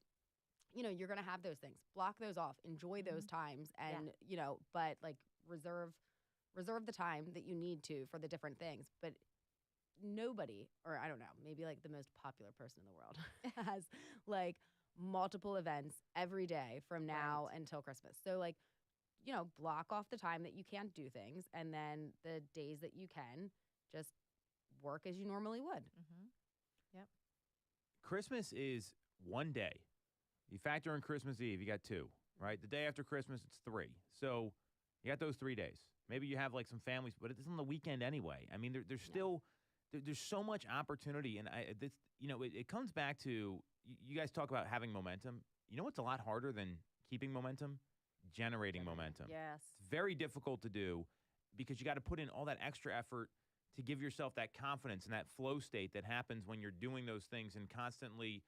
you're going to have those things. Block those off. Enjoy those times. And, but, like, reserve the time that you need to for the different things. But nobody, or I don't know, maybe like the most popular person in the world has like multiple events every day from now until Christmas. So like, block off the time that you can't do things, and then the days that you can, just work as you normally would. Mm-hmm. Yep. Christmas is one day. You factor in Christmas Eve, you got 2, right? The day after Christmas, it's 3. So you got those 3 days. Maybe you have like some families, but it's on the weekend anyway. I mean, there's still there's so much opportunity, and it comes back to you guys talk about having momentum. You know what's a lot harder than keeping momentum? Generating momentum. Yes. It's very difficult to do because you got to put in all that extra effort to give yourself that confidence and that flow state that happens when you're doing those things and constantly.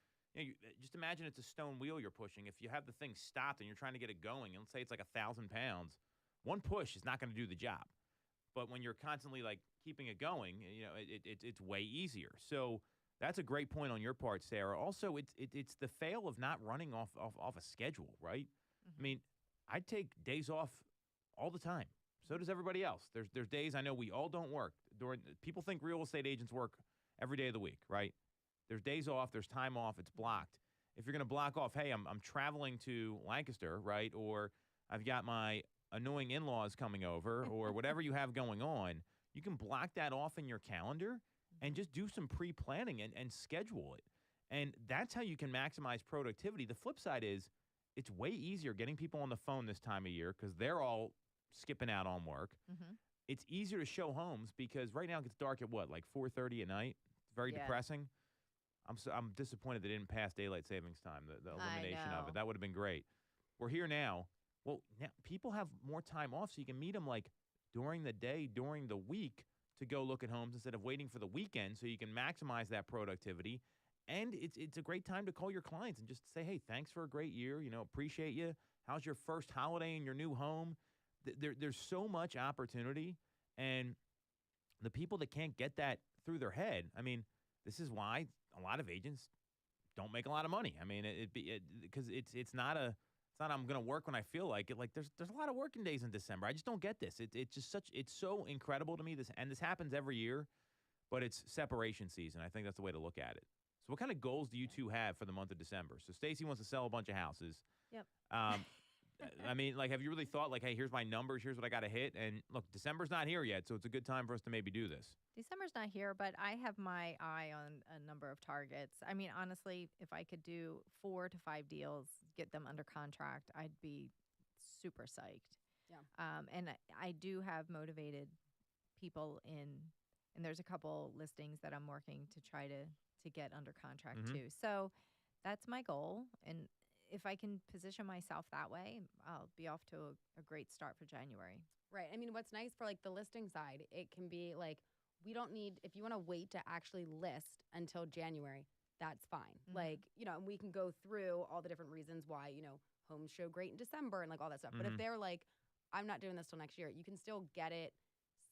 Just imagine it's a stone wheel you're pushing. If you have the thing stopped and you're trying to get it going, and let's say it's like 1,000 pounds, one push is not going to do the job. But when you're constantly like keeping it going, it's way easier. So that's a great point on your part, Sarah. Also, it's the fail of not running off a schedule, right? Mm-hmm. I mean, I'd take days off all the time. So does everybody else. There's days I know we all don't work. People think real estate agents work every day of the week, right? There's days off, there's time off, it's blocked. If you're going to block off, hey, I'm traveling to Lancaster, right? Or I've got my annoying in-laws coming over or whatever you have going on, you can block that off in your calendar and just do some pre-planning and schedule it. And that's how you can maximize productivity. The flip side is it's way easier getting people on the phone this time of year because they're all skipping out on work. It's easier to show homes because right now it gets dark at what, like 4:30 at night? It's very depressing. I'm disappointed they didn't pass daylight savings time, the elimination of it. That would have been great. We're here now. Well, now people have more time off, so you can meet them like during the day, during the week to go look at homes instead of waiting for the weekend so you can maximize that productivity. And it's a great time to call your clients and just say, hey, thanks for a great year. Appreciate you. How's your first holiday in your new home? There's so much opportunity. And the people that can't get that through their head, I mean, this is why a lot of agents don't make a lot of money. I mean, because it's not I'm going to work when I feel like it. Like there's a lot of working days in December. I just don't get this. It's so incredible to me. This happens every year, but it's separation season. I think that's the way to look at it. So what kind of goals do you two have for the month of December? So Stacy wants to sell a bunch of houses. Yep. I mean, like, have you really thought, like, hey, here's my numbers, here's what I got to hit? And look, December's not here yet, so it's a good time for us to maybe do this. December's not here, but I have my eye on a number of targets. I mean, honestly, if I could do 4 to 5 deals, get them under contract, I'd be super psyched. Yeah. And I do have motivated people and there's a couple listings that I'm working to try to get under contract too. So that's my goal. And if I can position myself that way, I'll be off to a great start for January. Right. I mean, what's nice for like the listing side, it can be like, we don't need, if you want to wait to actually list until January, that's fine. Like, and we can go through all the different reasons why, homes show great in December and like all that stuff. But if they're like, I'm not doing this till next year, you can still get it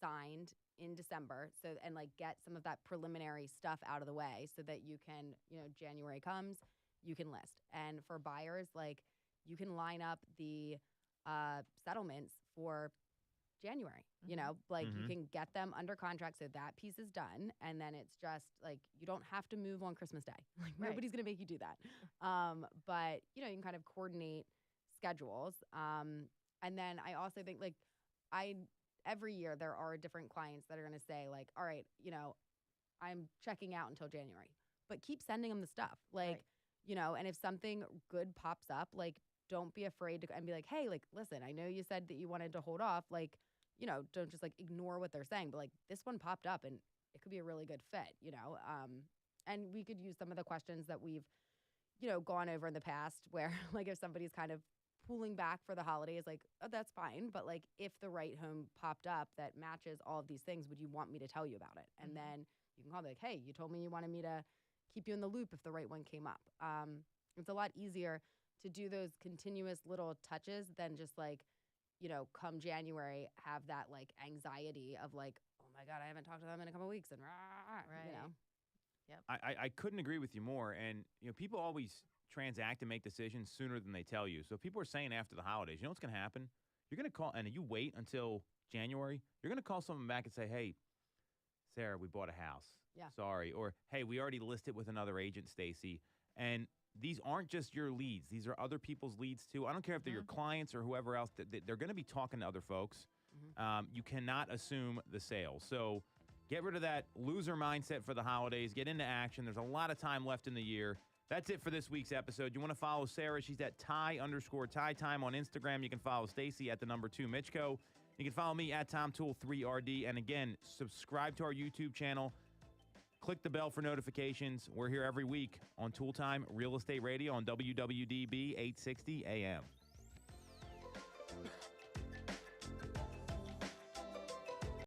signed in December. So, and like get some of that preliminary stuff out of the way so that you can, January comes, you can list. And for buyers, like you can line up the settlements for January, you can get them under contract. So that piece is done. And then it's just like, you don't have to move on Christmas Day. Like nobody's going to make you do that. But you can kind of coordinate schedules. And then I also think like every year there are different clients that are going to say like, all right, I'm checking out until January, but keep sending them the stuff. Like, and if something good pops up, like, don't be afraid to and be like, hey, like, listen, I know you said that you wanted to hold off. Like, don't just like ignore what they're saying, but like this one popped up and it could be a really good fit, and we could use some of the questions that we've, gone over in the past where like if somebody's kind of pulling back for the holidays, like, oh, that's fine. But like, if the right home popped up that matches all of these things, would you want me to tell you about it? And then you can call me like, hey, you told me you wanted me to keep you in the loop if the right one came up. It's a lot easier to do those continuous little touches than just like, come January, have that like anxiety of like, oh my God, I haven't talked to them in a couple of weeks and Yep. I couldn't agree with you more. And, people always transact and make decisions sooner than they tell you. So people are saying after the holidays, you know what's going to happen? You're going to call, and you wait until January, you're going to call someone back and say, hey, Sarah, we bought a house. Yeah. Sorry. Or, hey, we already listed with another agent, Stacy. And these aren't just your leads. These are other people's leads, too. I don't care if they're your clients or whoever else. They're going to be talking to other folks. You cannot assume the sale. So get rid of that loser mindset for the holidays. Get into action. There's a lot of time left in the year. That's it for this week's episode. You want to follow Sarah? She's at Ty_Ty Time on Instagram. You can follow Stacy at @2 Mitchko. You can follow me at TomToole3RD. And again, subscribe to our YouTube channel. Click the bell for notifications. We're here every week on Toole Time Real Estate Radio on WWDB 860 AM.